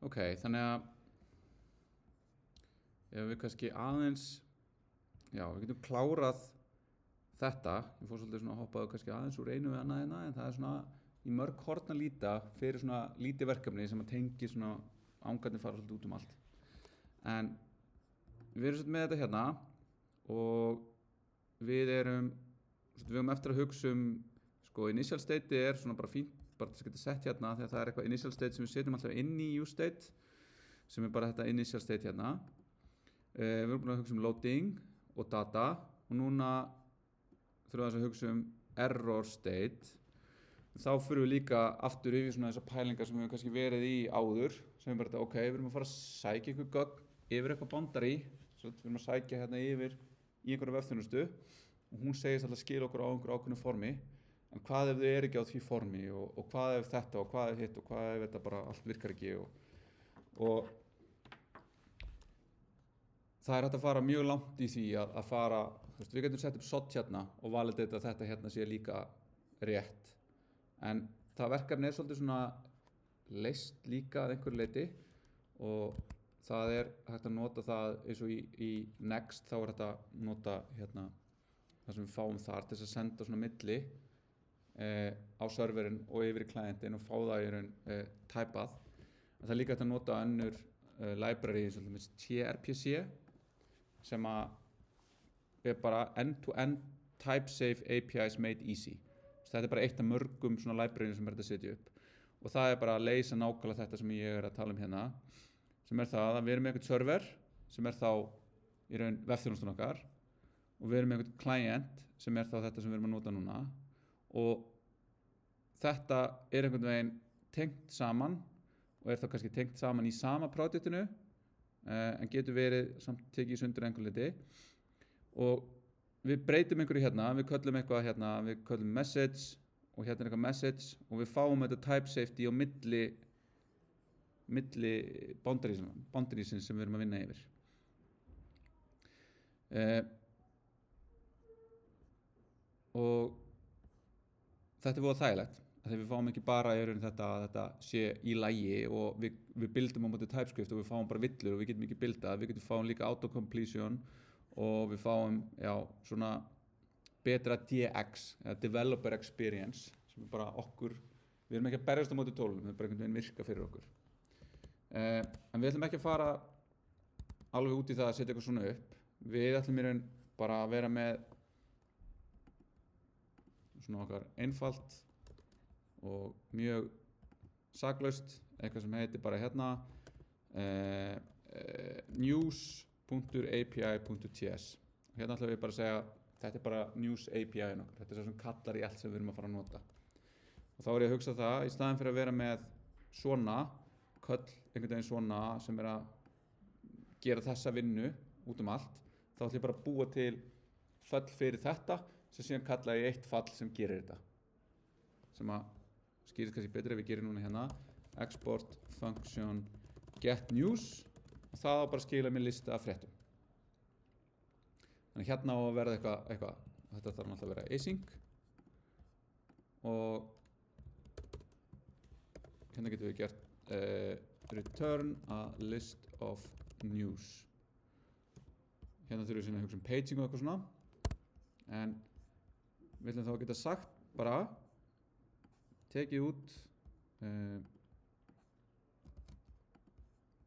Ok, þannig að ef við kannski aðeins, já, við getum klárað þetta, ég fór svolítið svona að hoppaðu kannski aðeins úr einu við annað hérna, en það er svona í mörg horn að líta fyrir svona lítið verkefni sem að tengi svona ángarnir fara svolítið út allt. En við erum svolítið með þetta hérna og við erum eftir að hugsa sko initial state er svona bara fínt, bara þess að geta sett hérna þegar það er eitthvað initial state sem við setjum alltaf inn í use state sem er bara þetta initial state hérna. Við erum búin að hugsa loading og data og núna þurfum við að hugsa error state. Þá fyrir við líka aftur yfir svona þessar pælingar sem við hefum kannski verið í áður sem er bara þetta, ok, við erum að fara að sækja einhver gögn yfir eitthvað boundary, svo við erum að sækja hérna yfir í einhverja vefþjónustu og hún segist alltaf skila okkur á einhverju ákveðnu formi, en hvað ef þau eru ekki á því formi og hvað ef þetta og hvað ef hitt og hvað ef þetta bara allt virkar ekki og það er hægt að fara mjög langt í því að fara, við getum sett upp SOT hérna og validata að þetta hérna sé líka rétt, en það verkefni er svolítið svona leyst líka að einhverju leyti og það er hægt að nota það eins og í Next, þá er hægt að nota hérna það sem við fáum þar til þess að senda svona milli á serverinn og yfir í klientin og fá það í raun tæpað. Það er líka hægt að nota önnur library eins og TRPC sem að er bara end-to-end type-safe APIs made easy. Þetta er bara eitt af mörgum svona libraryum sem er hægt að setja upp og það er bara að leysa nákvæmlega þetta sem ég er að tala hérna, sem er það að við erum með einhvern server sem er þá í raun vefþjónustan okkar og við erum með einhvern client sem er þá þetta sem við erum að nota núna og þetta er einhvern veginn tengt saman og er þá kannski tengt saman í sama projektinu en getur verið samt tekið í sundur einhver liti og við breytum einhverju hérna, við köllum eitthvað hérna, við köllum message og hérna er eitthvað message og við fáum þetta type safety á milli boundariesins sem við erum að vinna yfir. Og þetta er voða þægilegt þegar við fáum ekki bara í raun þetta sé í lagi og við buildum á móti TypeScript og við fáum bara villur og við getum ekki buildað, við getum fáum líka autocompletion og við fáum svona betra DX, developer experience sem er bara okkur, við erum ekki að berjast á móti tólum, það er bara einhvern veginn virka fyrir okkur. En við ætlum ekki að fara alveg út í það að setja eitthvað svona upp, við ætlum í raun bara að vera með svona okkar einfalt og mjög saklaust, eitthvað sem heitir bara hérna news.api.ts og hérna ætlum við bara að segja þetta er bara news API-in okkar, þetta er svo sem kallar í allt sem við erum að fara að nota og þá er ég að hugsa það, í staðinn fyrir að vera með svona köll, einhvern veginn svona sem er að gera þessa vinnu út allt, þá ætlum ég bara að búa til fall fyrir þetta sem síðan kalla í eitt fall sem gerir þetta sem að skýrist kannski betur ef við gerum núna hérna export function get news og það á bara að skila mér lista af fréttum. Þannig hérna á að verða eitthvað þetta þarf náttúrulega að vera async og hérna getum við gert return a list of news. Hérna þurfum við síðan að hugsa paging og eitthvað svona en við ætlum þá að geta sagt bara tekið út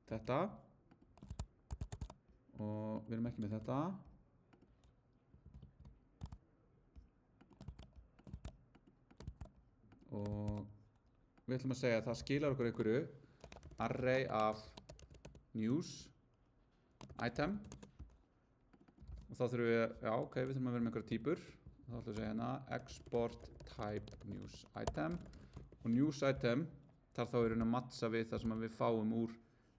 þetta og við erum ekki með þetta og við ætlum að segja að það skilar okkur einhverju array af news item og þá þurfum við, já ok, við þurfum að vera með einhverja týpur og þá ætlum við að segja hérna export type news item og news item þarf þá í raun að matcha við það sem við fáum úr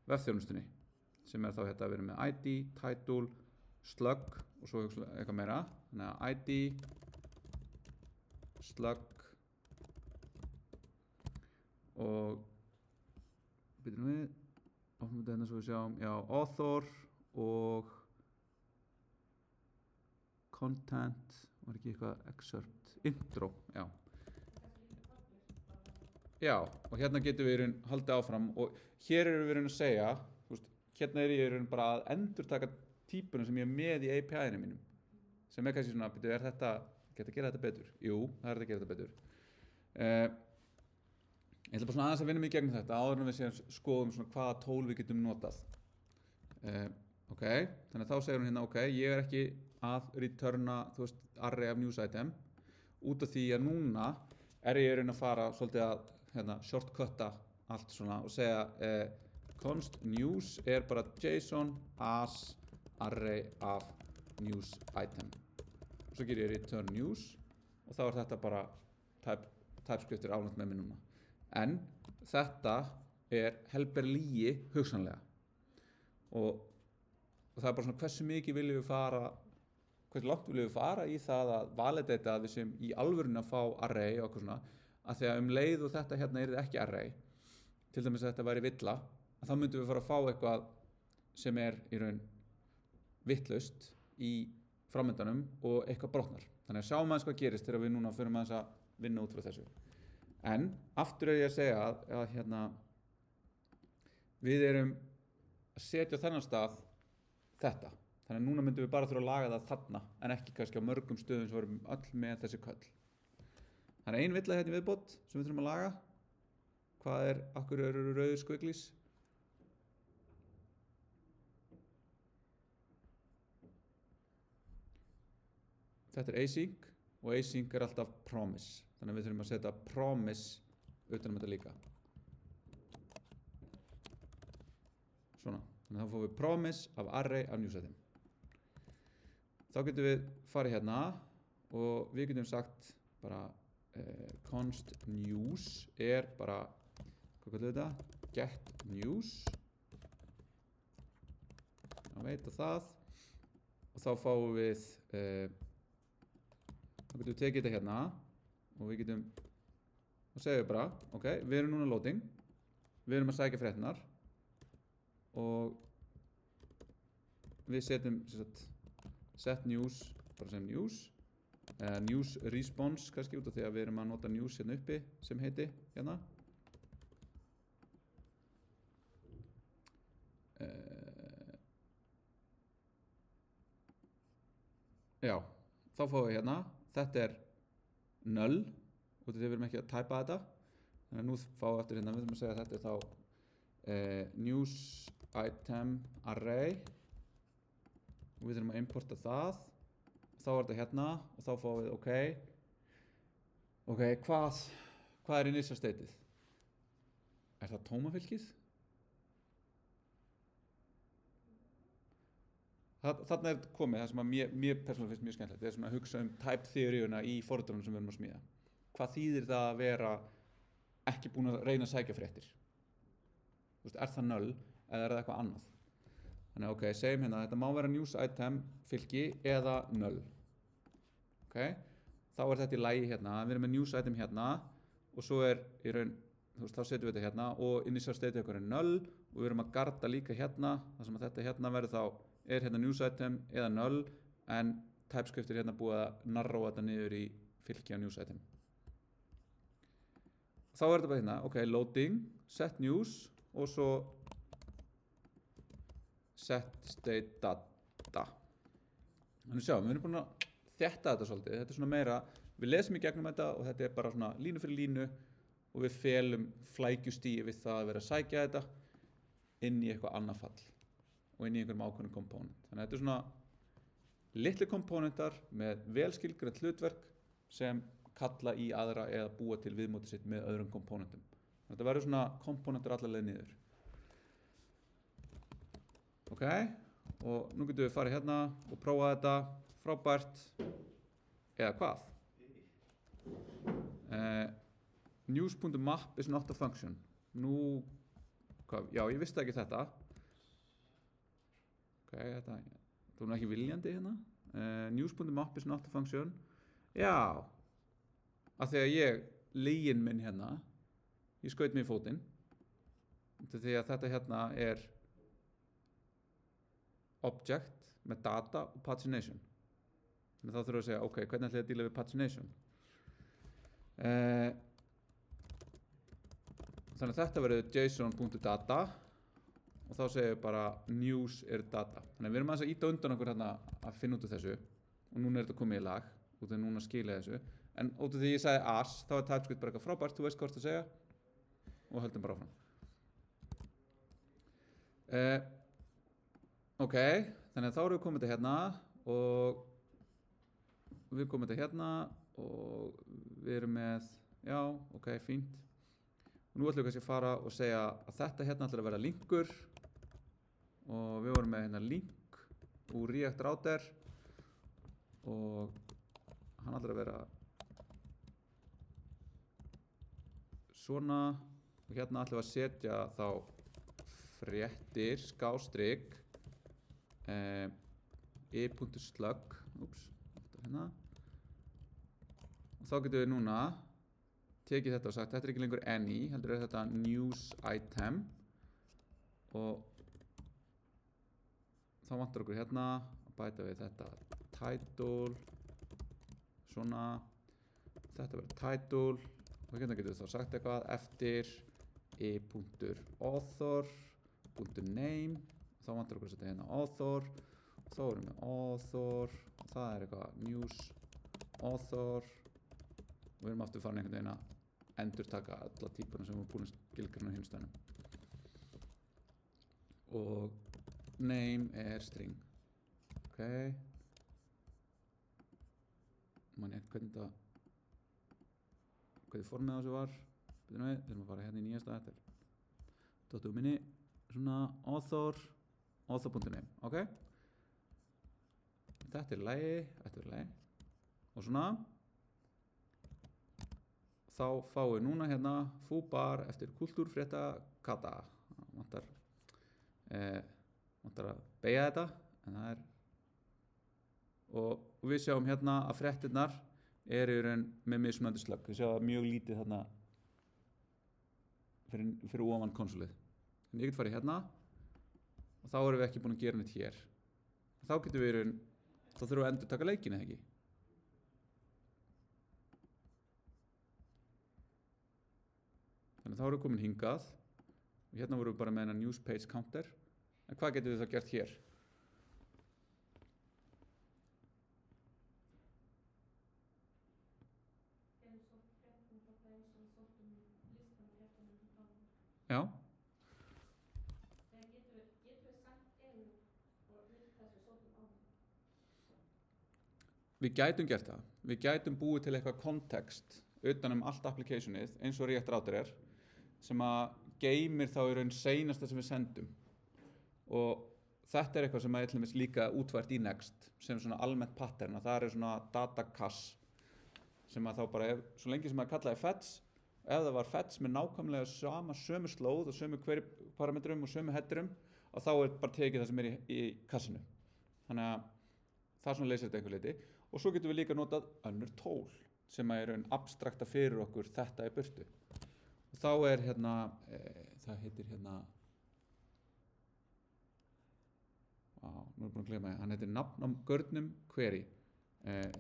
vefþjónustunni sem er þá hérna að vera með ID, title, slug og svo eitthvað meira þannig að ID, slug og byrjum við opnum við hérna svo við sjáum, já, author og content, var ekki eitthvað excerpt, intro, já já, og hérna getum við í raun haldið áfram og hér erum við í raun að segja, þú veist, hérna er ég í raun bara að endurtaka típuna sem ég er með í API-inu mínum, sem er kannski svona, byrju, er þetta, geta að gera þetta betur? Jú, það er þetta að gera þetta betur. Ég ætla bara svona aðeins að vinna mig í gegnum þetta áður en við séum skoðum svona hvaða tól við getum notað. Ok, þannig að þá segir hún hérna, ok, ég er ekki að returna, þú veist, array af news item út af því að núna er ég í raun að fara svolítið að hérna, shortcutta allt svona og segja const news er bara JSON as array af news item. Og svo ger ég return news og þá er þetta bara TypeScript er ánægt með mér núna. En þetta er helber lygi hugsanlega og það er bara svona hversu mikið viljum við fara, hversu langt viljum við fara í það að validata að við séum í alvörunni að fá array og eitthvað svona, að því að leið og þetta hérna er ekki array, til dæmis að þetta væri villa, að þá myndum við fara að fá eitthvað sem er í raun vitlaust í framöndanum og eitthvað brotnar. Þannig að sjáum aðeins hvað gerist þegar við núna förum aðeins að vinna út frá þessu. En aftur er ég að segja að hérna, við erum að setja á þennan stað þetta. Þannig að núna myndum við bara þurfa að laga það þarna en ekki kannski á mörgum stöðum sem vorum öll með þessi köll. Þannig að ein villa hérna í viðbót sem við þurfum að laga. Hvað er, akkur eru rauðir squiggles? Þetta er async og async er alltaf promise. Þannig að við þurfum að setja promise utan þetta líka. Svona. Þannig að þá fáum við promise af array af news item. Þá getum við farið hérna og við getum sagt bara const news er bara, hvað kallum við þetta? Get news. Það veita það. Og þá fáum við, þá getum við tekið þetta hérna og við getum, þá segjum við bara, ok, við erum núna loading, við erum að sækja fréttinar og við setjum set news, bara sem news, news response kannski út af því að við erum að nota news hérna uppi sem heiti hérna. Já, þá fáum við hérna, þetta er null, út af því við erum ekki að tæpa þetta. Þannig að nú fáum við eftir hérna, við þurfum að segja að þetta er þá news item array og við þurfum að importa það. Þá er þetta hérna og þá fáum við ok, hvað er initial stateið? Er það tómafylkið? Þarna er komið það sem að mér persónulega finnst mjög skemmtilegt. Það er svona að hugsa type theory-una í forritunum sem við erum að smíða. Hvað þýðir það að vera ekki búin að reyna að sækja fréttir? Þú veist, er það null eða er það eitthvað annað? Þannig ok, segjum hérna, þetta má vera news item fylki eða null. Ok, þá er þetta í lagi hérna, við erum með news item hérna og svo er í raun, þú veist, þá setjum við þetta hérna og initial state okkar er null og við erum að garda líka hérna, þar sem að þetta hérna verður þá er hérna news item eða null en TypeScript er hérna búið að narrowa þetta niður í fylki á news item. Þá er þetta bara hérna, ok, loading, set news og svo set state data. Þannig sjáum, við erum búin að þétta þetta svolítið, þetta er svona meira, við lesum í gegnum þetta og þetta er bara svona línu fyrir línu og við felum flækjustíi við það að vera að sækja þetta inn í eitthvað annað fall og inn í einhverjum ákveðnum komponent. Þannig að þetta er svona litli komponentar með vel skilgreint hlutverk sem kalla í aðra eða búa til viðmótið sitt með öðrum komponentum. Þetta verður svona komponentar alla leið niður. Ok, og nú getum við farið hérna og prófa þetta, frábært, eða hvað? News.map is not a function. Nú, hvað, já, ég vissi ekki þetta. Ok, þetta er nú ekki viljandi hérna. News.map is not a function. Já, af því að ég, legin minn hérna, ég skaut mig í fótinn. Því að þetta hérna er object með data og pagination. Þannig þá þurfum við að segja, ok, hvernig ætlum ég að díla við pagination? þannig að þetta verður json.data og þá segir bara news er data. Þannig að við erum aðeins að íta undan okkur hérna að finna út af þessu og núna er þetta komið í lag út af núna skilja þessu. En út af því ég sagði as, þá er TypeScript bara eitthvað frábært, þú veist hvað þú segja og höldum bara áfram. Ok, þannig að þá erum við komið þetta hérna og við komum þetta hérna og við erum með, já, ok, fínt. Og nú ætlum við kannski að fara og segja að þetta hérna ætlar að vera linkur og við vorum með hérna link úr React Router og hann ætlar að vera svona og hérna ætlum við að setja þá fréttir skástrik e.slug hérna. Og þá getum við núna tekið þetta og sagt þetta er ekki lengur any, heldur er þetta news item og þá vantar okkur hérna að bæta við þetta title svona, þetta verður title og hérna getum við þá sagt eitthvað eftir e.author.name þá vantar okkur að setja hérna author og þá erum við author og það er eitthvað news author og við erum aftur farin einhvern veginn að endurtaka alla típuna sem við erum búin að skilgreina á hinstæðanum og name er string ok man ég hvernig formið á þessu var við erum að fara hérna í nýjasta þetta er dottum minni svona author.name ok þetta er lagi og svona þá fáum við núna hérna fúbar eftir kultúrfrétta kata vantar að beygja þetta en það er og við sjáum hérna að fréttirnar eru í raun með mismunandi slögg við sjáum mjög lítið þarna fyrir ofan konsolið en ég get farið hérna og þá erum við ekki búin að gera neitt hér og þá getum við í raun þá þurfum við að endurtaka leikinn eða ekki þannig þá erum við komin hingað og hérna vorum við bara með news page counter en hvað getum við þá gert hér já við gætum gert það við gætum búið til eitthvað kontekst utan allt applicationið eins og React Router er sem að geymir þá í raun seinasta sem við sendum og þetta er eitthvað sem að ætlum við líka útvært í Next sem svona almennt pattern og það er svona data cache sem að þá bara svo lengi sem að kallaði fetch ef það var fetch með nákvæmlega sömu slóð og sömu query parametrum og sömu headerum og þá er bara tekið það sem er í kassinu þannig að það svona leysir þetta einhver leiti og svo getum við líka notað önnur tól sem að er abstrakta fyrir okkur þetta í burtu og þá er hérna það heitir hérna nú er búin að gleyma hann heitir nafn á görnum query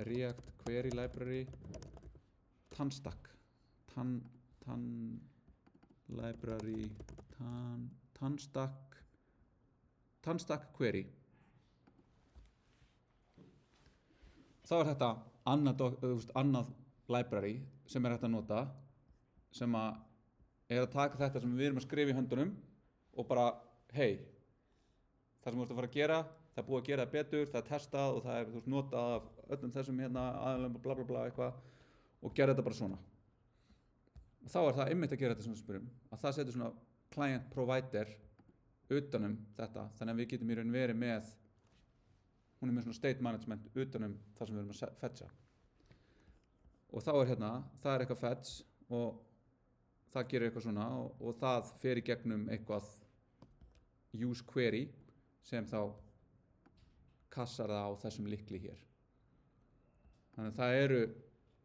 React Query Library Tanstack Library Tanstack Query þá er þetta annað library sem er hægt að nota sem að er að taka þetta sem við erum að skrifa í höndunum og bara hey það sem þú ert að fara að gera það er búið að gera það betur, það er testað og það er notað af öllum þessum hérna aðalum bla bla bla eitthvað og gera þetta bara svona og þá er það einmitt að gera þetta svona spyrum að það setur svona client provider utanum þetta þannig að við getum í raun verið með hún er með svona state management utanum það sem við erum að fetcha og þá er hérna, það er eitthvað fetch og það gerir eitthvað svona og það fer í gegnum eitthvað use query sem þá kassar það á þessum lykli hér þannig að það eru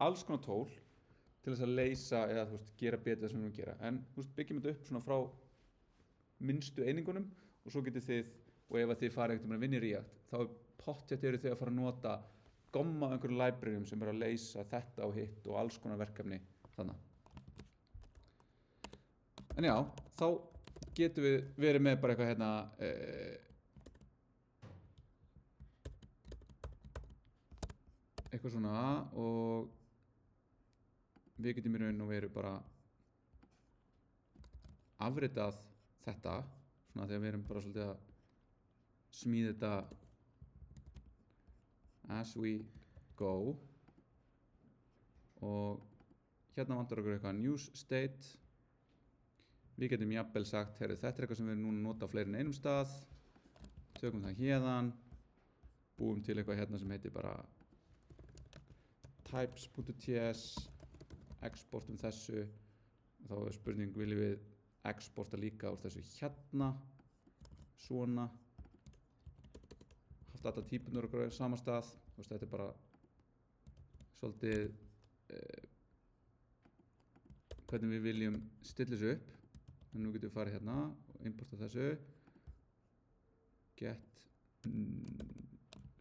alls konar tól til þess að leysa eða gera betur það sem við erum að gera en byggjum þetta upp svona frá minnstu einingunum og svo getið þið og ef þið farið einhvern veginn að vinna í React þá pottþétt eru þið að fara að nota gomma einhverjum libraryum sem eru að leysa þetta og hitt og alls konar verkefni þannig En já, þá getum við verið með bara eitthvað hérna eitthvað svona og við getum í raun og veru bara afritað þetta svona þegar við erum bara svolítið að smíða þetta as we go og hérna vantar okkur eitthvað news state. Við getum jafnvel sagt, heyrðu, þetta er eitthvað sem við erum núna að nota á fleiri en einum stað, tökum það hérðan, búum til eitthvað hérna sem heitir bara types.ts, exportum þessu, og þá er spurning, viljum við exporta líka úr þessu hérna, svona, haft alla típunar okkur á sama stað, þú veist, þetta er bara svolítið hvernig við viljum stilla þessu upp. En nú getum við farið hérna og importa þessu, get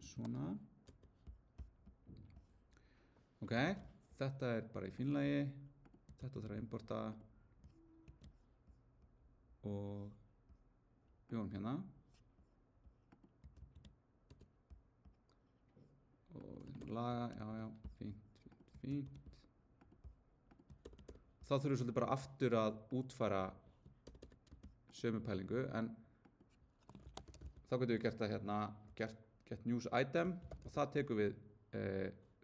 svona, ok, þetta er bara í fínlagi, þetta þarf að importa og við vorum hérna og við þurfum að laga, já, fínt. Þá þurfum við svolítið bara aftur að útfæra sömu pælingu, en þá getum við gert það hérna, get news item og það tekur við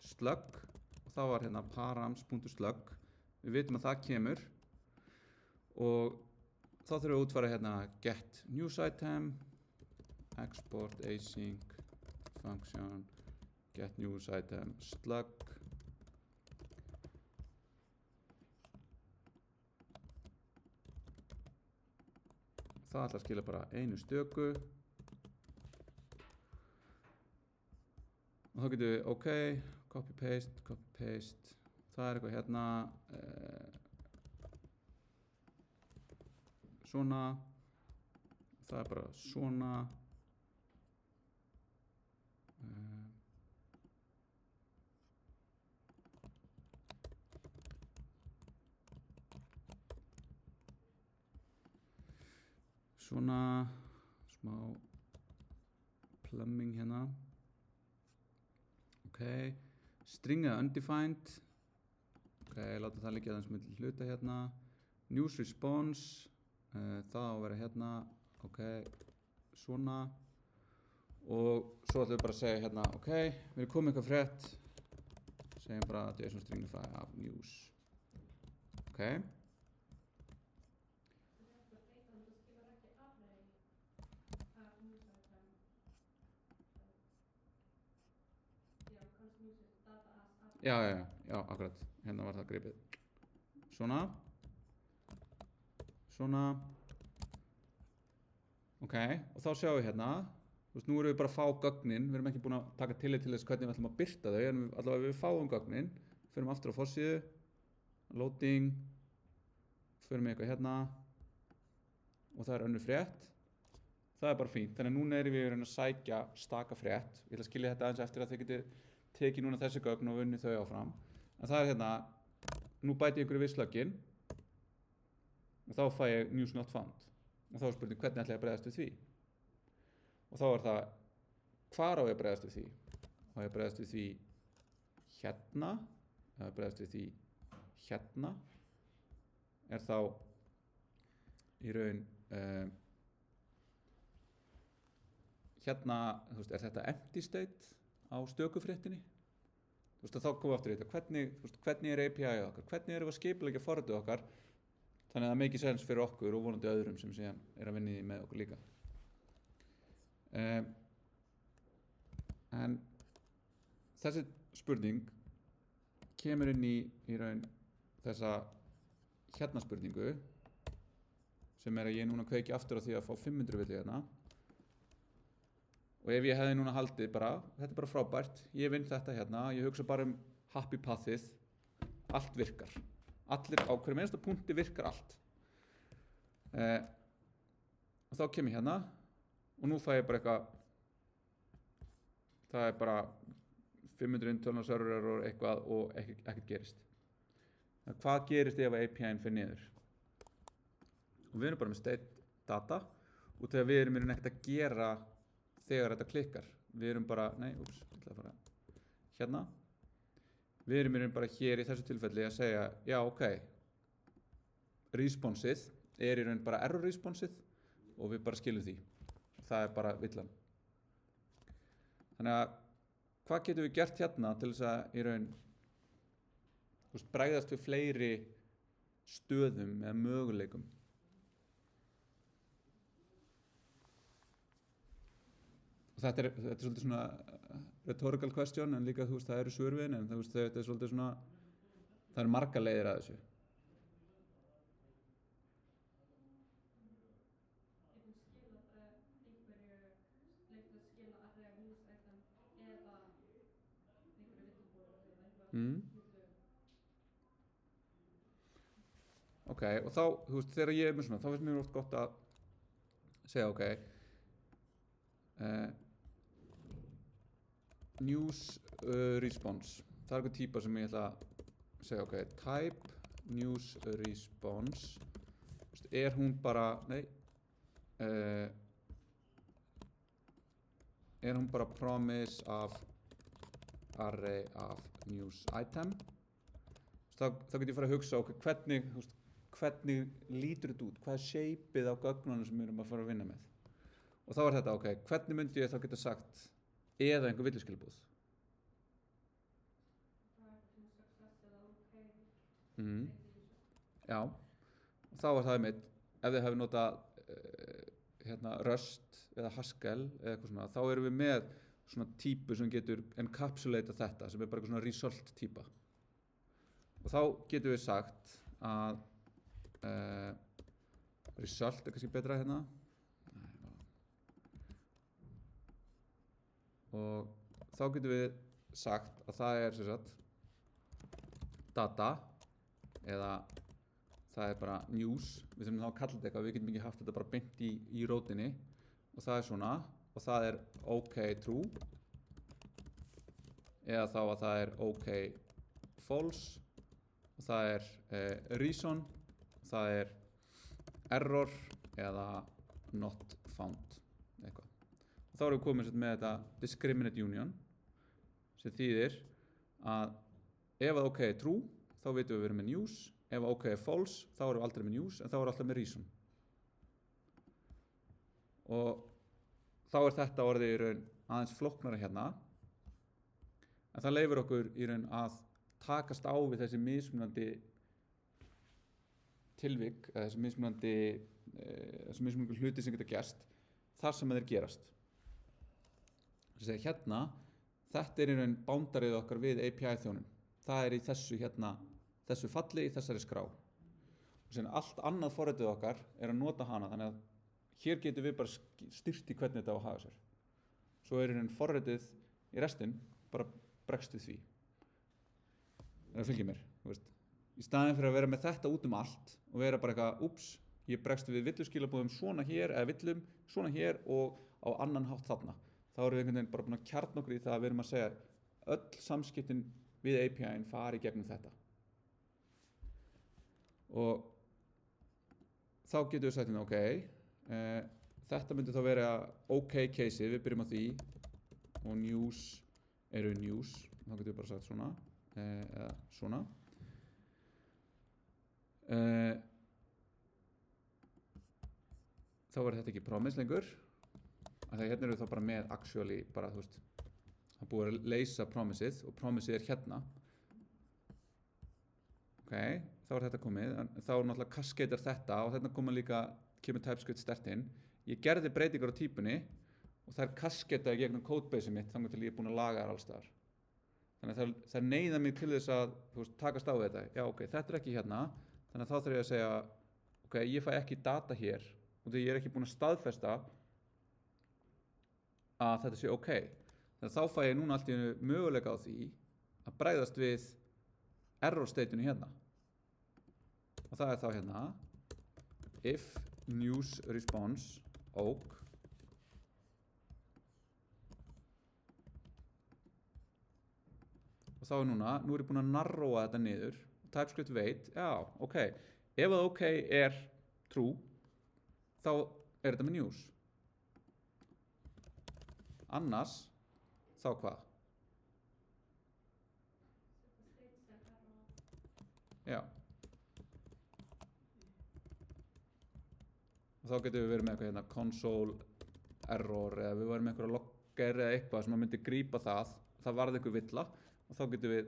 slug og þá var hérna params.slug, við vitum að það kemur og þá þurfum við að útfæra hérna get news item, export async function, get news item slug. Það ætla að skila bara einu stöku og þá getum við, ok, copy paste, það er eitthvað hérna, svona, það er bara svona, svona, smá plumbing hérna, ok, string eða undefined, ok, láta það liggja aðeins milli hluta hérna, news response, það á að vera hérna, ok, svona og svo ætlum við bara að segja hérna, ok, við erum komið eitthvað frétt, segjum bara JSON stringify af news, ok. Já, akkurat, hérna var það gripið. Svona, ok, og þá sjáum við hérna, þú veist, nú erum við bara að fá gögnin, við erum ekki búin að taka tillit til þess hvernig við ætlum að birta þau, en allavega við fáum gögnin, förum aftur á forsíðu, loading, förum við eitthvað hérna, og það er önnur frétt, það er bara fínt, þannig að núna erum við að sækja staka frétt, ég ætla að skilja þetta aðeins eftir að þið getið tekið núna þessi gögn og vunnið þau áfram, en það er hérna, nú bæti ég einhverju við slöggin og þá fæ ég news not found og þá er spurning hvernig ætla ég að bregðast við því og þá er það hvar á ég að bregðast við því, á ég að bregðast við því hérna, eða bregðast við því hérna, er þá í raun hérna, þú veist, er þetta empty state á stökufréttinni, þú veist, að þá komum við aftur í þetta, hvernig er API okkar, hvernig erum við að skipuleggja forritið okkar, þannig að það make sense fyrir okkur og vonandi öðrum sem síðan er að vinna í með okkur líka. En þessi spurning kemur inn í raun þessa hérna spurningu sem er að ég núna kveiki aftur á því að fá 500 vilja hérna. Og ef ég hefði núna haldið bara, þetta er bara frábært, ég vinn þetta hérna, ég hugsa bara happy pathið, allt virkar. Allir á hverjum einasta punkti virkar allt. Og þá kem ég hérna og nú fæ ég bara eitthvað, það er bara 500 internal server og eitthvað og ekkert gerist. Hvað gerist ef API-n fer niður? og við erum bara með state data og þegar við erum ekkert að gera þegar þetta klikkar. Við erum bara, ég ætla að fara hérna. Við erum bara hér í þessu tilfelli að segja, já, ok, responsið er í raun bara error responsið og við bara skilum því. Það er bara villan. Þannig að hvað getum við gert hérna til þess að í raun bregðast við fleiri stöðum eða möguleikum? Þetta er svolítið svona rhetorical question en líka það eru svörfin en þetta er svolítið svona það eru margar leiðir að þessu. Ok, og þá, þegar ég er með svona, þá finnst mér oft gott að segja, ok, news response, það er einhver típa sem ég ætla að segja, ok, type news response, er hún bara, er hún bara promise af array af news item, þá get ég fara að hugsa, ok, hvernig lítur þetta út, hvað er shapeið á gögnunum sem við erum að fara að vinna með. Og þá er þetta, ok, hvernig myndi ég þá geta sagt eða einhver villuskilabúð? Já, og þá er það einmitt, ef þið hefur notað Rust eða Haskell eða eitthvað svona, þá erum við með svona típu sem getur encapsulata þetta, sem er bara eitthvað svona result típa. Og þá getum við sagt að result er kannski betra hérna. Og þá getum við sagt að það er sem sagt data eða það er bara news. Við þurfum þá að kalla þetta eitthvað, við getum ekki haft þetta bara beint í rótinni og það er svona og það er OK true eða þá að það er OK false og það er reason, það er error eða not found eitthvað. Og þá erum við komið með þetta discriminate union sem þýðir að ef að OK er true þá vitum við erum með news, ef að OK er false þá erum við aldrei með news en þá erum við alltaf með reason. Og þá er þetta orðið í raun aðeins flóknara hérna en það leyfir okkur í raun að takast á við þessi mismunandi tilvik eða þessi mismunandi hluti sem geta gerst þar sem þeir gerast. Þess að hérna, þetta er í raun boundaryð okkar við API-þjónun. Það er í þessu hérna, þessu falli, í þessari skrá. Og sem allt annað forritið okkar er að nota hana, þannig að hér getum við bara styrt í hvernig þetta á að haga sér. Svo er í raun forritið í restin bara bregst við því. Það fylgir mér, í staðinn fyrir að vera með þetta út allt og vera bara eitthvað, úps, ég bregst við villuskilabúðum svona hér eða villum svona hér og á annan hátt þarna. Þá erum við einhvern veginn bara búin að kjarna okkur í það að við erum að segja öll samskiptin við API-in fari gegnum þetta. Og þá getum við sagt hérna, ok, þetta myndi þá vera OK caseið, við byrjum á því og news eru news, þá getum við bara sagt svona eða svona. Þá er þetta ekki promise lengur af því hérna eru við þá bara með actually bara það búið að leysa promiseið og promiseið er hérna. Ok, þá er þetta komið en þá er náttúrulega cascadear þetta og þetta kemur TypeScript sterkt inn. Ég gerði breytingar á típunni og það er cascadeað gegnum codebaseið mitt þannig til ég er búin að laga þar alls staðar. Þannig að það neyða mig til þess að takast á við þetta. Já, ok, þetta er ekki hérna þannig að þá þarf ég að segja ok, ég fæ ekki data hér og því ég er ekki búin að staðfesta að þetta sé ok. Þannig að þá fæ ég núna allt í einu möguleika á því að bregðast við error stateinu hérna. Og það er þá hérna if news response OK og þá er nú er ég búin að narrowa þetta niður. TypeScript veit, já, ok, ef að OK er true, þá er þetta með news. Annars, þá hvað? Já. Og þá getum við verið með eitthvað hérna console error eða við varum með einhverja logger eða eitthvað sem myndi grípa það varði einhver villa og þá getum við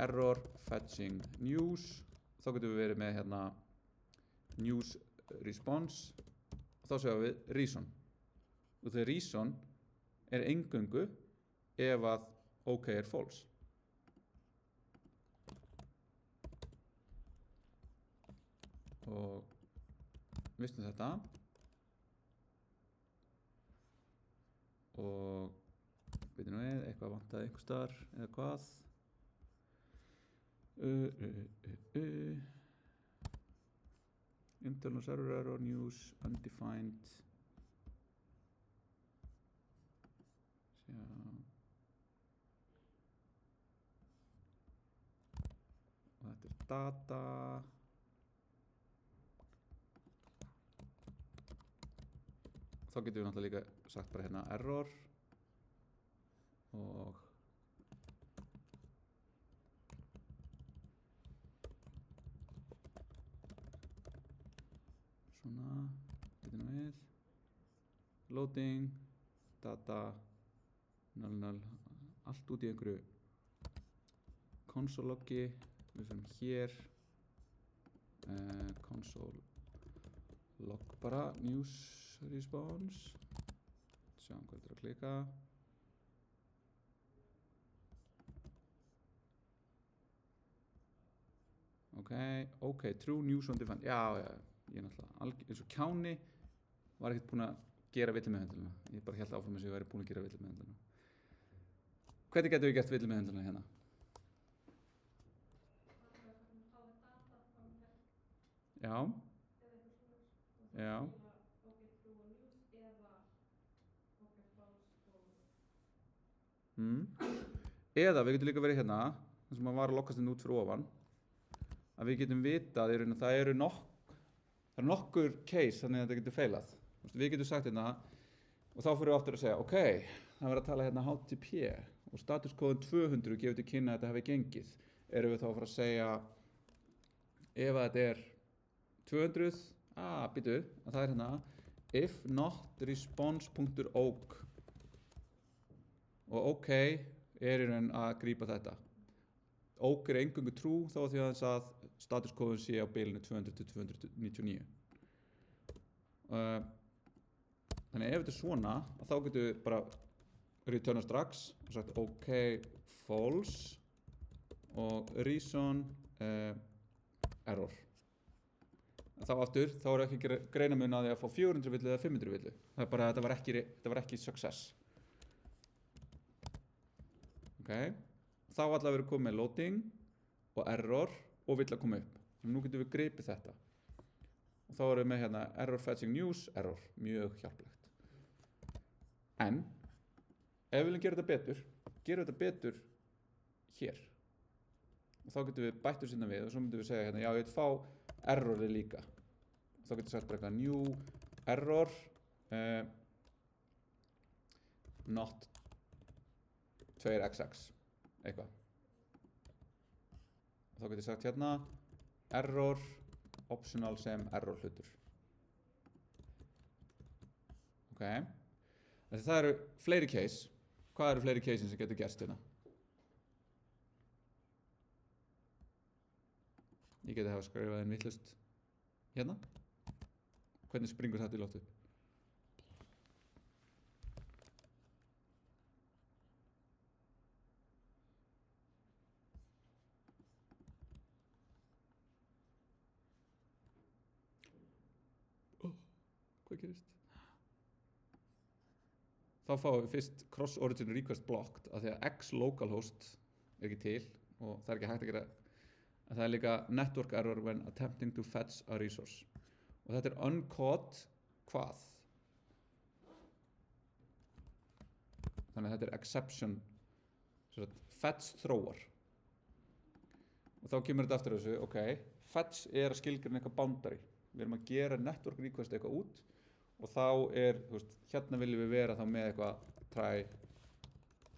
error fetching news, þá getum við verið með hérna news response og þá segjum við reason og þegar reason er eingöngu ef að OK er false. Og vistum þetta og byrjum við, eitthvað vantaði einhver staðar eða hvað internal server error news undefined og þetta er data þá getum við náttúrulega líka sagt bara hérna error og svona, getum við loading, data, null, allt út í einhverju console loggi, við fyrir hér, console log bara, news response, sjáum hvað þetta er að klika. Ok, true news undefined, já, ég er náttúrulega, eins og kjáni var ekkert búinn að gera villu með höndluna, ég bara hélt áfram þess að ég væri búinn að gera villu með höndluna. Hvernig getum við gert villu með höndluna hérna? Já. Já. Eða við getum líka verið hérna, þar sem að var að lokkast inn út fyrir ofan, að við getum vitað í raun að það eru nokkur case þannig að þetta getur feilað. Við getum sagt hérna og þá fyrir við aftur að segja, ok, það verður að tala hérna HTTP og statuskóðun 200 gefur til kynna að þetta hefði gengið. Erum við þá að fara að segja ef að þetta er 200, býtu, að það er hérna if not response.oak og OK er í raun að grípa þetta. Oak er eingöngu true þá því að statuskóðun sé á bilinu 200 til 299. Þannig ef þetta er svona, þá getum við bara returna strax og sagt OK false og reason error. Þá aftur, þá er ekki greinamun að því að fá 400 villu eða 500 villu. Það er bara að þetta var ekki success. Þá allavega verið komið með loading og error og vill að koma upp. Nú getum við gripið þetta. Og þá erum við með hérna error fetching news, error, mjög hjálplegt. En, ef við viljum gera þetta betur, gerum þetta betur hér. Og þá getum við bættur sinna við og svo myndum við segja hérna, já ég vil fá errori líka. Og þá getum við sagt bara eitthvað new error not 2xx eitthvað. Og þá getur ég sagt hérna error optional sem error hlutur. Það eru fleiri case. Hvað eru fleiri cases sem getur gerst hérna? Ég geti hafa skrifað einn vitlaust hérna. Hvernig springur þetta í loft upp? Hvað gerist? Þá fáum við fyrst cross origin request blocked af því að x localhost er ekki til og það er ekki hægt að gera en það er líka network error when attempting to fetch a resource og þetta er uncaught hvað? Þannig að þetta er exception fetch þróar og þá kemur þetta aftur þessu, ok, fetch er að skilgreina eitthvað boundary við erum að gera network request eitthvað út og þá þú veist, hérna viljum við vera þá með eitthvað try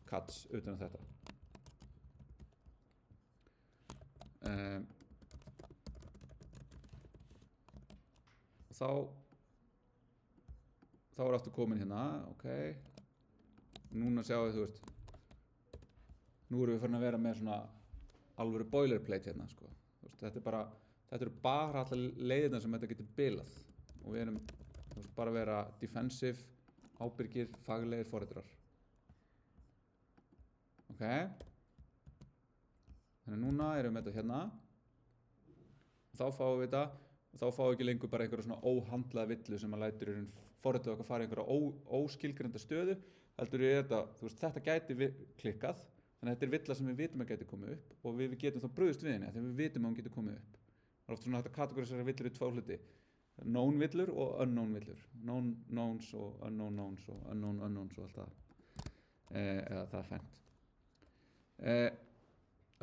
catch utan þetta þá aftur komin hérna, ok núna sjáum við, þú veist nú erum við farin að vera með svona alvöru boilerplate hérna, sko þú veist, þetta eru bara allar leiðirnar sem þetta getur bilað og við erum, þú veist, bara að vera defensive, ábyrgir, faglegir forritarar ok þannig núna erum við þetta hérna þá fáum við þetta og þá fáum við ekki lengur bara einhverja svona óhandlaða villu sem að lætur forritað okkar fara einhverja óskilgreinda stöðu heldur þetta, þú veist, þetta gæti klikkað þannig að þetta villa sem við vitum að gæti komið upp og við getum þá brugðist við henni þegar við vitum að hún getur komið upp það er oft svona hægt að kategorisera villur í 2 hluti known villur og unknown villur known knowns og unknown knowns og unknown unknowns og allt það eða það er fænt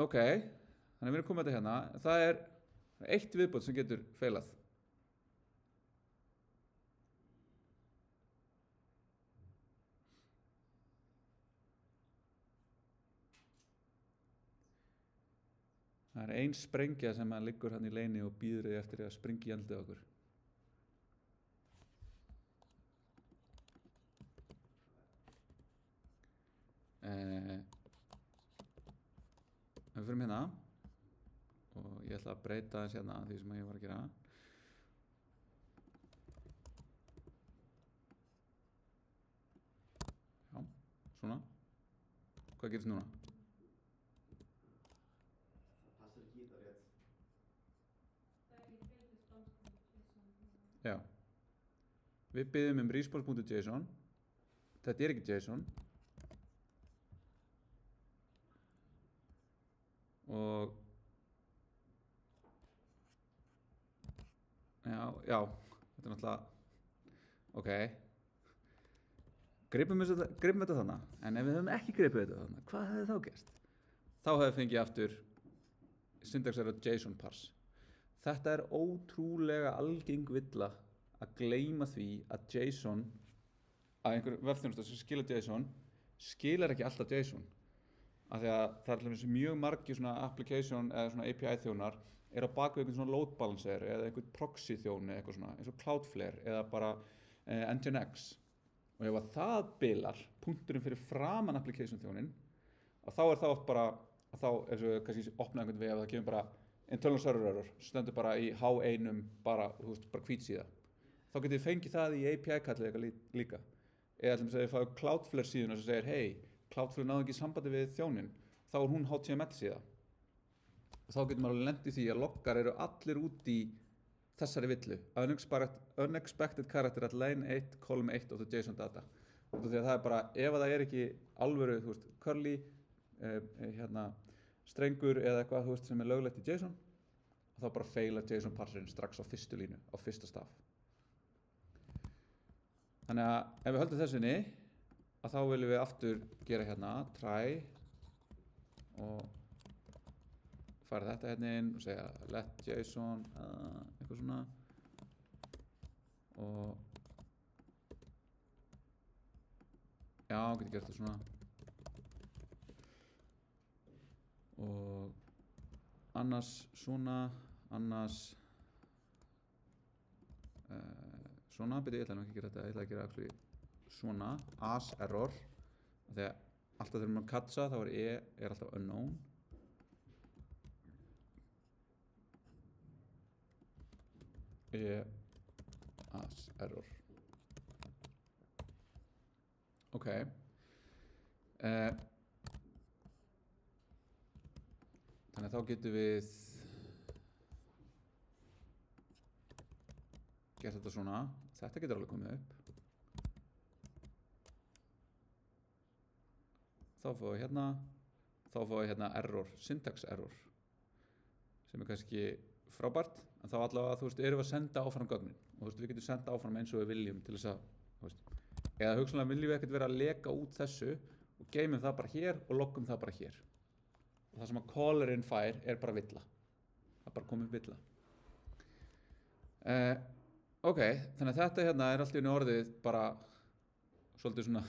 ok þannig að við erum komið þetta hérna það er eitt viðbót sem getur feilað það er ein sprengja sem að liggur hann í leini og býður þig eftir að springi í andlitið á okkur við förum hérna og ég ætla að breyta þess hérna því sem ég var að gera já, svona hvað gerist núna? Það passar ekki í þetta rétt já við biðjum response.json þetta er ekki JSON og já, þetta er náttúrulega ok gripum þetta þannig en ef við höfum ekki gripið þetta þannig hvað hefði þá gerst? Þá hefði fengið aftur syntax error JSON parse þetta er ótrúlega algeng villa að gleyma því að JSON að einhver vefþjónusta sem skilar JSON skilar ekki alltaf JSON af því að það er alveg mjög margir svona application eða svona API þjónar er á bakvið einhvern svona load balancer eða einhvern proxy þjón eða eitthvað svona eins og Cloudflare eða bara Nginx og ef að það bilar punkturinn fyrir framan application þjónin að þá er það oft bara að þá eins og kannski opna einhvern veg að það kemur bara internal server error stendur bara í H1 bara, þú veist, bara hvít síða þá getið þið fengið það í API kallið eitthvað líka eða til þess að þið fáið Cloudflare síðuna sem segir hey, Cloudflare náðu ekki sambandi við þjónin þá er hún HTML síða og þá getur maður lent í því að loggar eru allir út í þessari villu unexpected character at line 1 column 1 of the JSON data og því að það er bara ef það er ekki alvöru þú veist, curly strengur eða eitthvað þú veist, sem er löglegt í JSON þá bara feilar JSON parserinn strax á fyrstu línu á fyrsta staf þannig að ef við höldum þessunni að þá viljum við aftur gera hérna try og fara þetta hérna inn og segja let JSON eitthvað svona og já, getur gert það svona og annars svona annars svona, byrju, ég ætla nú ekki að gera þetta ég ætla að gera actually svona as error þegar alltaf þegar maður katsa þá er alltaf unknown as error ok þannig að þá getum við gert þetta svona þetta getur alveg komið upp þá fáum við hérna error, syntax error sem er kannski frábært en þá allavega, þú veist, erum við að senda áfram gögnin og þú veist, við getum senda áfram eins og við viljum til þess að, þú veist, eða hugsanlega viljum við ekkert vera að leka út þessu og geymum það bara hér og loggum það bara hér og það sem að callerinn fær er bara villa það er bara komið villa Ok, þannig að þetta hérna er allt í einu orðið bara svolítið svona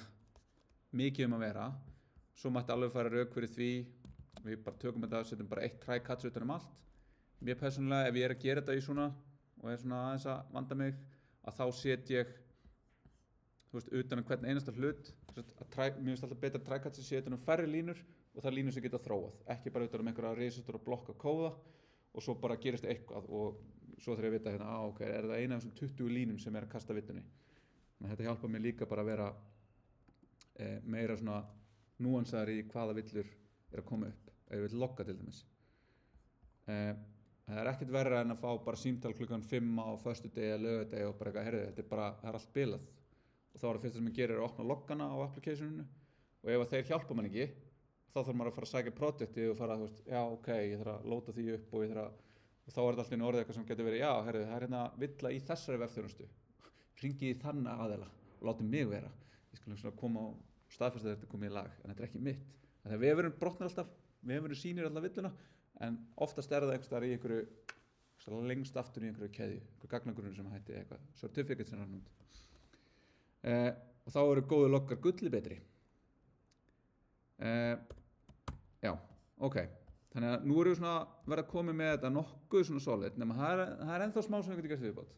mikið að vera. Svo mætti alveg fara rök fyrir því, við bara tökum þetta, setjum bara eitt try-catch utan allt. Mér persónulega, ef ég að gera þetta í svona og svona aðeins að vanda mig, að þá set ég, þú veist, utan hvern einasta hlut, mér finnst alltaf betra try-catch að setja færri línur og það línur sem geta þróað, ekki bara utan einhverja risastóra blokka kóða og svo bara gerist eitthvað og svo þarf ég að vita hérna, ok, er það eina af þessum 20 línum sem er að kasta vittunni. Þannig að þetta hjálpar mér líka bara að vera meira svona núansaðar í hvaða villur er að koma upp, ef ég vil logga til dæmis. Það er ekkert verra en að fá bara símtal klukkan 5 á föstudegi eða laugardegi og bara eitthvað, heyrðu, þetta er bara, það er allt bilað. Og þá er það fyrsta sem ég gerir að opna loggana á applicationinu og ef að þeir hjálpa mann ekki, þá þarf maður að fara að sækja projektið og fara að, þú veist, já, ok, ég þarf að lóta því upp og ég þarf að, og þá er þetta alltaf einu orðið eitthvað sem getur verið, já, heyrðu, það er hérna villa í þessari vefþjónustu. Hringið í þann aðila og látið mig vera. Ég skal svona koma og staðfesta þetta komið í lag, en þetta er ekki mitt. Þegar vefurinn brotnar alltaf, vefurinn sýnir alltaf villuna, en oftast er það einhvers staðar í einhverju lengst aftur í einhverju keðju, einhverju gagnagrunni sem hætti eitthvað, certificate sem rann út. Og þá eru góðu loggar gulli betri. Já, ok. Þannig að nú erum við svona verið að koma með þetta nokkuð svona solid, nema það er ennþá smá sem við getum gert viðbót.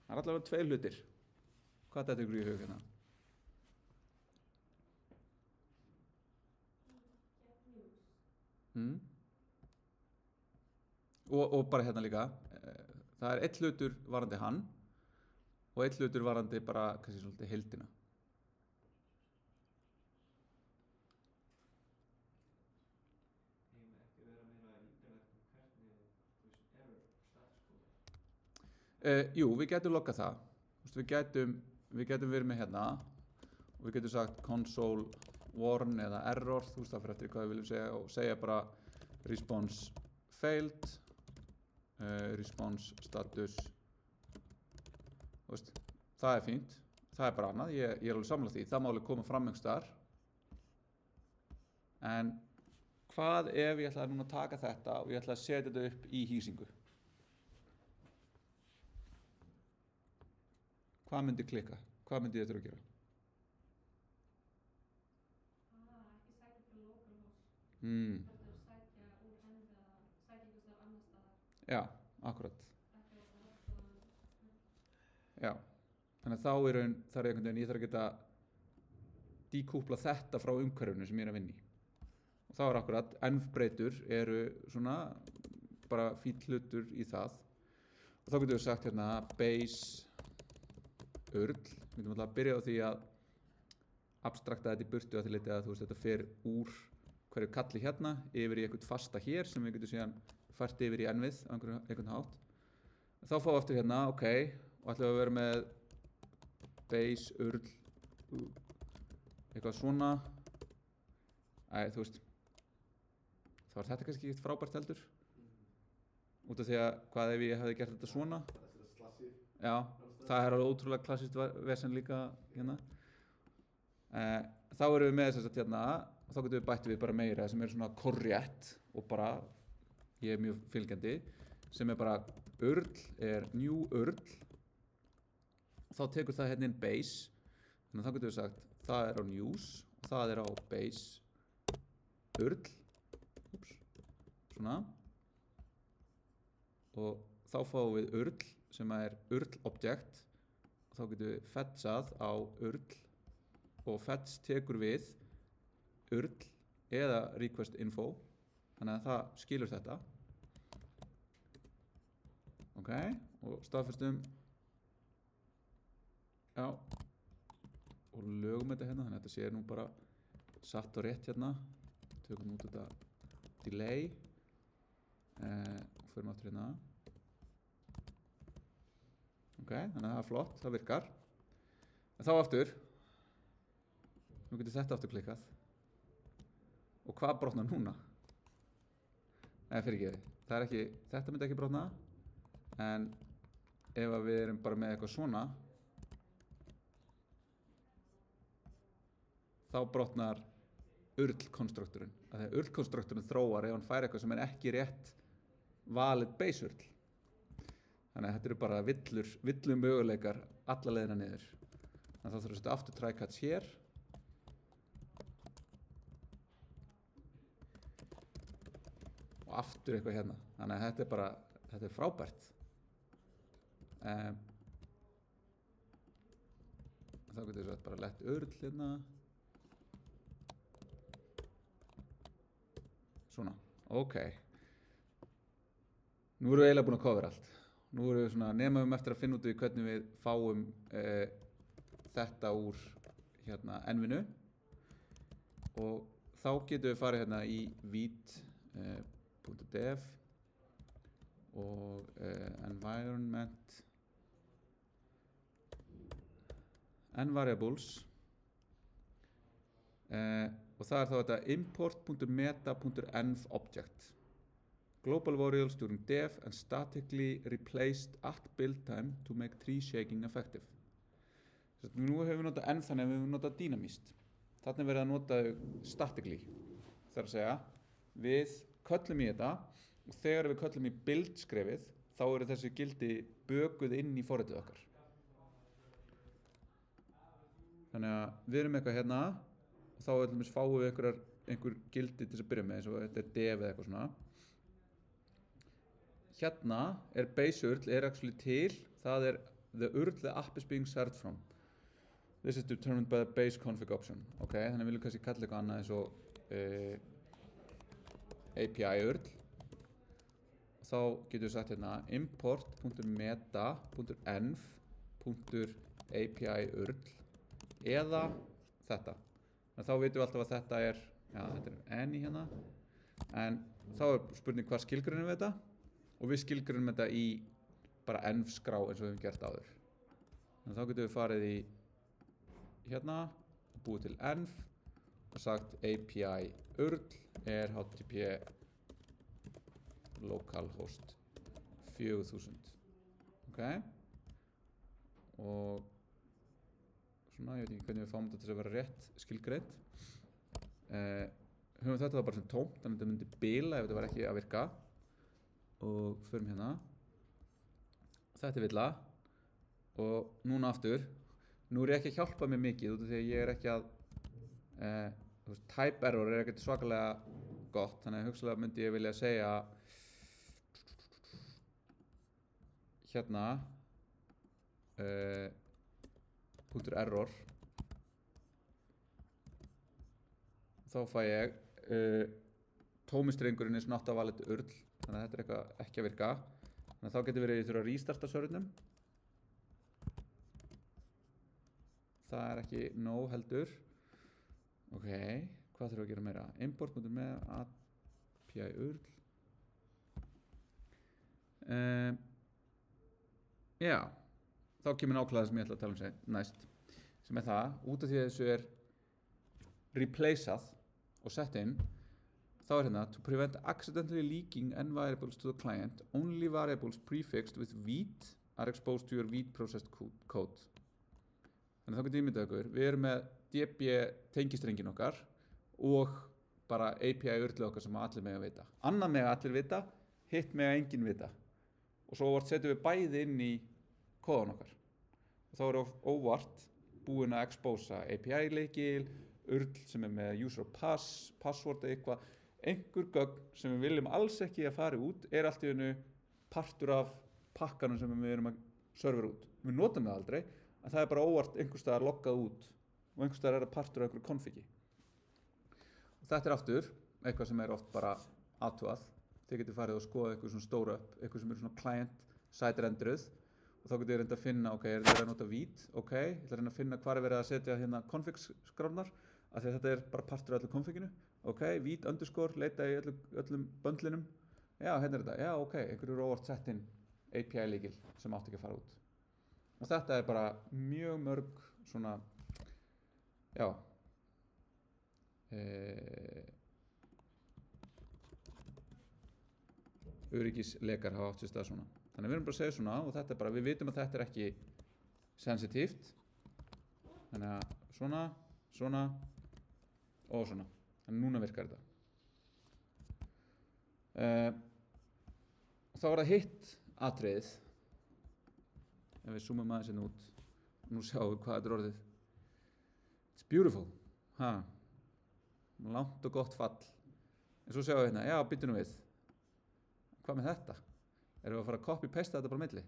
Það er allavega 2 hlutir. Hvað þetta ykkur í hug hérna? Og bara hérna líka, það er 1 hlutur varandi hann og 1 hlutur varandi bara, kannski svolítið heildina. Jú, við getum loggað það. Við getum verið með hérna og við getum sagt console warn eða error, þú veist það fyrir eftir hvað við viljum segja og segja bara response failed, response status, þú veist, það er fínt, það er bara annað, ég er alveg sammála því, það má alveg koma fram einhvers staðar. En hvað ef ég ætla núna að taka þetta og ég ætla að setja þetta upp í hýsingu? Hvað myndi klikka? Hvað myndi ég þurfa að gera? Ekki sækja til localhost. Heldur sækja úr enn eða sækja einhvers staðar annars staðar. Já, akkurat. Ekki á það. Já, þannig að þá er einhvern veginn, ég þarf að geta díkúpla þetta frá umhverfinu sem ég er að vinna í. Og þá er akkurat, envbreytur eru svona bara fínn hlutur í það. Og þá getum við sagt hérna base url, við getum alltaf að byrja á því að abstrakta þetta í burtu að því leyti að þú veist þetta fer úr hverju kalli hérna yfir í eitthvað fasta hér sem við getum síðan fært yfir í envið á einhvern hátt. Þá fáum við aftur hérna, ok, og ætlum við að vera með base url eitthvað svona. Þú veist, þá er þetta kannski ekkert frábært heldur. Út af því að hvað ef ég hefði gert þetta svona? Já. Það er alveg ótrúlega klassískt vesen líka hérna. Þá erum við með þess að hérna, og þá getum við bætt við bara meira sem er svona korrétt og bara, ég er mjög fylgjandi, sem er bara url er new url. Þá tekur það hérna inn base, þannig að þá getum við sagt það er á news og það er á base url. Svona. Og þá fáum við url sem er url object og þá getum við fetchað á url og fetch tekur við url eða request info, þannig að það skilur þetta. Ok, og staðfestum, já, og lögum þetta hérna, þannig að þetta sé nú bara satt og rétt hérna, tökum út þetta delay og förum aftur hérna. Ok, þannig að það er flott, það virkar. En þá aftur, nú getur þetta aftur klikkað. Og hvað brotnar núna? Nei, fyrirgefið, það er ekki, þetta myndi ekki brotna, en ef við erum bara með eitthvað svona, þá brotnar url-konstrukturinn. Þegar url-konstrukturinn þróar ef hann fær eitthvað sem er ekki rétt valid base url. Þannig að þetta eru bara villu möguleikar alla leiðina niður. Þannig að þá þurfum að setja aftur try-catch hér. Og aftur eitthvað hérna. Þannig að þetta er frábært. Þá getur við sett bara lett url hérna. Svona, ok. Nú erum við eiginlega búin að cover allt. Nú erum við svona nefnum eftir að finna út í hvernig við fáum þetta úr hérna envinu. Og þá getum við farið hérna í vít.dev og environment envariables og það er þá þetta import.meta.env-object global variables during dev and statically replaced at build time to make tree shaking effective. Nú hefur við notað env þannig að við hefum notað dynamist. Þarna verið að nota statically. Það er að segja, við köllum í þetta og þegar við köllum í build skrefið þá eru þessi gildi bökuð inn í forritið okkar. Þannig að við erum eitthvað hérna og þá fáum við einhver gildi til þess að byrja með eins og þetta er dev eða eitthvað svona. Hérna er base URL actually til, það er the URL the app is being served from. This is determined by the base config option. Ok, þannig að við viljum kannski kalla eitthvað annað eins og API URL. Þá getum við sagt hérna import.meta.env.api URL eða þetta. En þá vitum við alltaf að þetta er any hérna. En þá er spurning hvað skilgreinum við þetta og við skilgreinum þetta í bara env skrá eins og við hefum gert áður. En þá getum við farið í hérna og búið til env og sagt API URL er HTTP localhost 4000. Ok. Og svona, ég veit ekki hvernig við fáum þetta til að vera rétt skilgreint. Höfum þetta bara sem tómt, þannig að þetta myndi bila ef þetta var ekki að virka. Og förum hérna. Þetta er villa. Og núna aftur. Nú er ég ekki að hjálpa mér mikið út af því að ég er ekki að type error er ekkert svakalega gott, þannig að hugsalega myndi ég vilja segja hérna .error þá fæ ég tómistrengurinn is not a valid URL, þannig að þetta er eitthvað ekki að virka, þannig að þá getur verið ég þurfa að restarta servernum. Það er ekki nóg heldur. Ok, hvað þurfum við að gera meira? Import.api URL. Já, þá kemur nákvæmlega það sem ég ætla að tala næst. Sem er það, út af því að þessu er replaceað og sett inn, þá er hérna to prevent accidentally leaking n variables to the client, only variables prefixed with vít are exposed to your vít processed code. Þannig þá getur ímyndað ykkur, við erum með DB tengistrengin okkar og bara API urlið okkar sem allir mega vita. Annað mega allir vita, hitt mega enginn vita. Og svo setjum við bæði inn í kóðan okkar. Og þá er óvart búin að expósa API-leikil, url sem er með user pass, password eitthvað, einhver gögn sem við viljum alls ekki að fara út er allt í einu partur af pakkanum sem við erum að servera út. Við notum það aldrei, en það er bara óvart einhvers staðar loggað út og einhvers staðar er það partur af einhverju konfigi. Og þetta er aftur eitthvað sem er oft bara athugað. Þið getur farið og skoða eitthvað svona stóra upp, eitthvað sem er svona client-side renderuð og þá getur þið reynda að finna, ok, er þetta að nota vít, ok, ég ætla að reyna að finna hvar er verið að setja hérna config-skránar af því að þetta er bara partur af öllu konfiginu, ok, vít underscore, leita í öllum böndlinum, já, hérna er þetta, já, ok, einhverju eru óvart sett inn API-leikil sem átti ekki að fara út. Og þetta er bara mjög mörg svona, já, öryggislekar hafa átt sér stað svona. Þannig að við erum bara að segja svona og þetta er bara, við vitum að þetta er ekki sensitíft. Þannig að svona, svona og svona. Þannig að núna virkar þetta. Þá er það hitt atriðið ef við zoomum aðeins hérna út, nú sjáum við hvað þetta er orðið. It's beautiful, langt og gott fall. En svo sjáum við hérna, já, býttu nú við. Hvað með þetta? Erum við að fara að copy-pasta þetta bara á milli?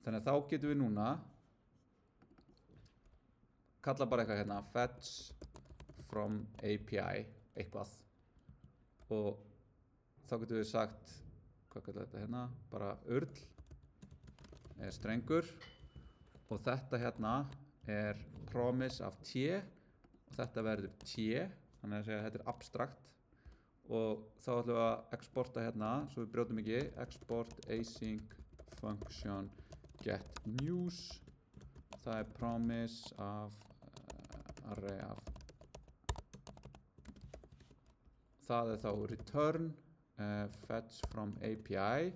Þannig að þá getum við núna kalla bara eitthvað hérna fetch from API eitthvað og þá getum við sagt hvað kallar þetta hérna, bara url er strengur og þetta hérna er promise af t og þetta verður t, þannig að segja þetta er abstrakt og þá ætlum við að exporta hérna, svo við brjótum ekki, export async function get news, það er promise af array af, það er þá return fetch from API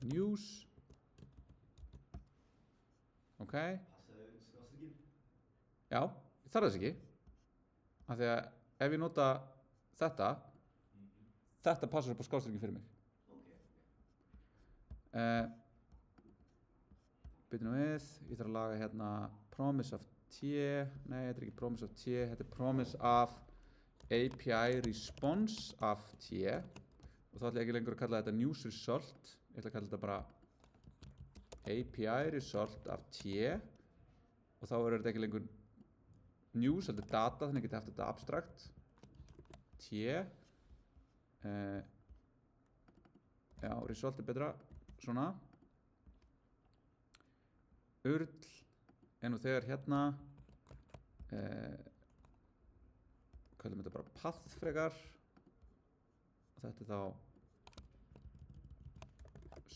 news, ok, Passaðu skástríkin? já, ég þarf þess ekki, af því að ef ég nota þetta, þetta passar upp á skástríkin fyrir mig. Byrjum við, ég þarf að laga hérna promise of t, nei þetta er ekki promise of t, þetta er promise of API response af t og þá ætla ég ekki lengur að kalla þetta news result, ég ætla að kalla þetta bara API result af t og þá verður þetta ekki lengur news, þetta er data, þannig að ég geti haft þetta abstract t já, result er betra, svona url er nú þegar hérna kallum þetta bara path frekar og þetta er þá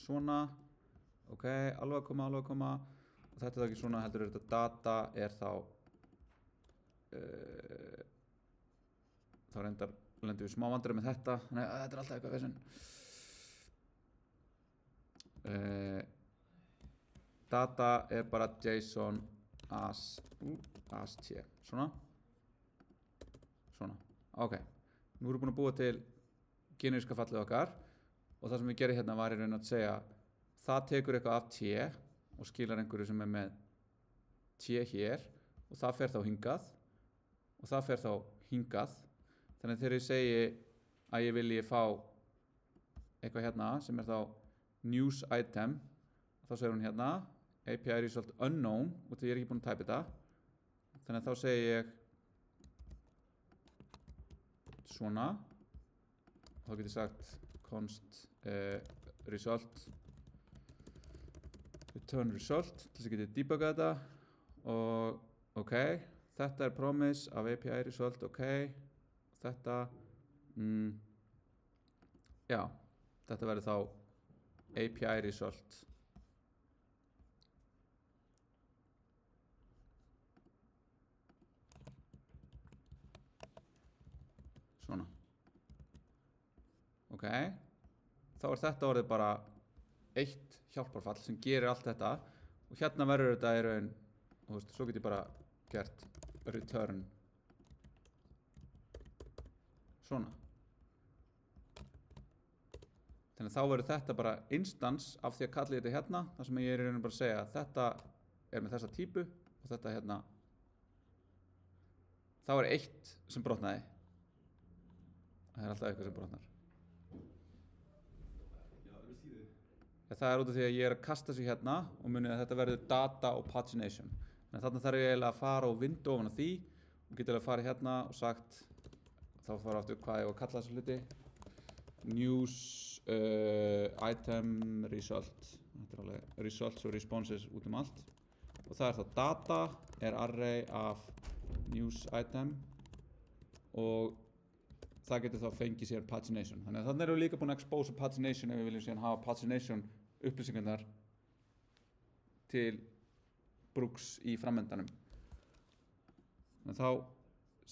svona ok, alveg að koma og þetta er þá ekki svona, heldur er þetta data er þá þá reyndar lendum við smá vandræði með þetta þannig að þetta er alltaf eitthvað vesen data er bara JSON as t, svona, ok, nú erum við búin að búa til generiska fallið okkar og það sem við gerum hérna var í raun að segja það tekur eitthvað af t og skilar einhverju sem er með t hér og það fer þá hingað og það fer þá hingað þannig að þegar ég segi að ég vilji fá eitthvað hérna sem er þá news item þá segir hún hérna API result unknown og því ég er ekki búin að tæpa þetta þannig að þá segi ég svona þá getur ég sagt const result return result til þess að geta debugga þetta og ok, þetta er promise af API result, ok þetta já, þetta verður þá API result svona ok, þá er þetta orðið bara eitt hjálparfall sem gerir allt þetta og hérna verður þetta í raun og þú veist, svo get ég bara gert return svona þannig að þá verður þetta bara instance af því að kalla ég þetta hérna þar sem ég er í raun bara að segja þetta er með þessa típu og þetta hérna þá er eitt sem brotnaði það er alltaf eitthvað sem brotnar það er út af því að ég er að kasta sig hérna og munið að þetta verður data og pagination en þarna þarf ég eiginlega að fara og vinda ofan á því og geta að fara hérna og sagt þá fara aftur hvað ég var að kalla þessa hluti news item result þetta er alveg results og responses út allt og það er þá data er array af news item og það getur þá fengið sér pagination þannig að þannig erum við líka búin að expose pagination ef við viljum síðan hafa pagination upplýsingarnar til brúks í framöndanum þannig að þá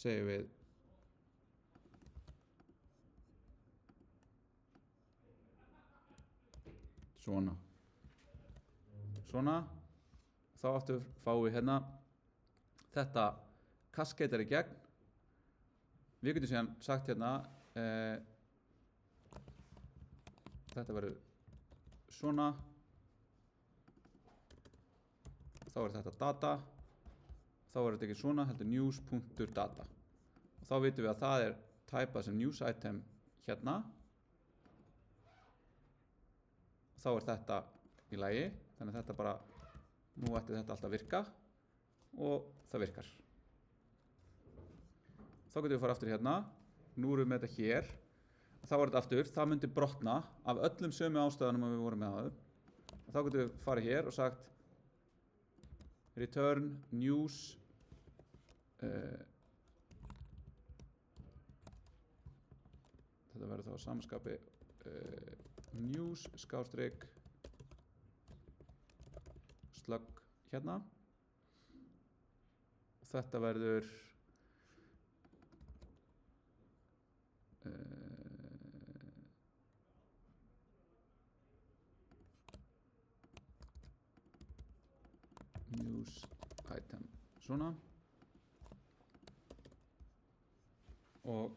segjum við svona þá aftur fáum við hérna þetta kaskeitar í gegn við getum síðan sagt hérna þetta verður svona þá er þetta data, þá er þetta ekki svona, heldur news.data og þá vitum við að það er tæpað sem news item hérna, þá er þetta í lagi, þannig að þetta bara, nú ætti þetta alltaf að virka og það virkar. Þá getum við að fara aftur hérna, nú erum við með þetta hér, þá er þetta aftur, það myndi brotna af öllum sömu ástæðunum að við vorum með áður. Þá getum við farið hér og sagt return news þetta verður þá að samanskapi news skástrik slug hérna. Þetta verður news item svona og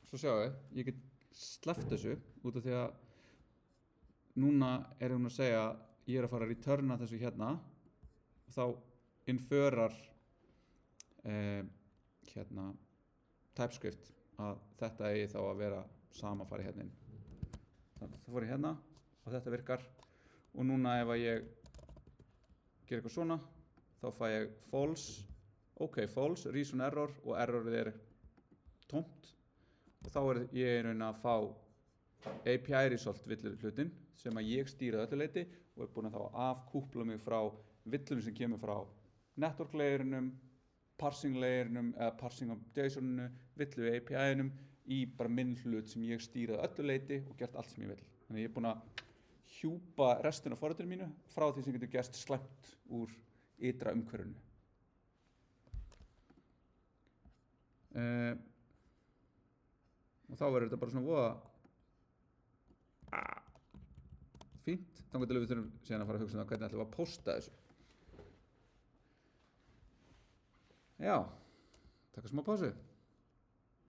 svo sjáum við, ég get sleppt þessu út af því að núna er hún að segja ég er að fara að returna þessu hérna og þá inferar hérna TypeScript að þetta eigi þá að vera sama að fara hérna inn. Þannig að það fór ég hérna og þetta virkar og núna ef að ég gera eitthvað svona þá fæ ég false, ok false, reason error og errorið er tómt og þá er ég í raun að fá API result villur hlutin sem að ég stýra öllu leyti og er búin að þá afkúpla mig frá villunum sem kemur frá network layerinum, parsing layerinum eða parsing of JSON-inu, villu API-inum í bara minn hlut sem ég stýraði öllu leyti og gert allt sem ég vil. Þannig ég er búin að hjúpa restina af forritinu mínu frá því sem getur gerst slæmt úr ytra umhverfinu. Og þá verður þetta bara svona voða fínt, þangað til við þurfum síðan að fara að hugsa um það hvernig ætlum við að pósta þessu. Já, taka smá pásu.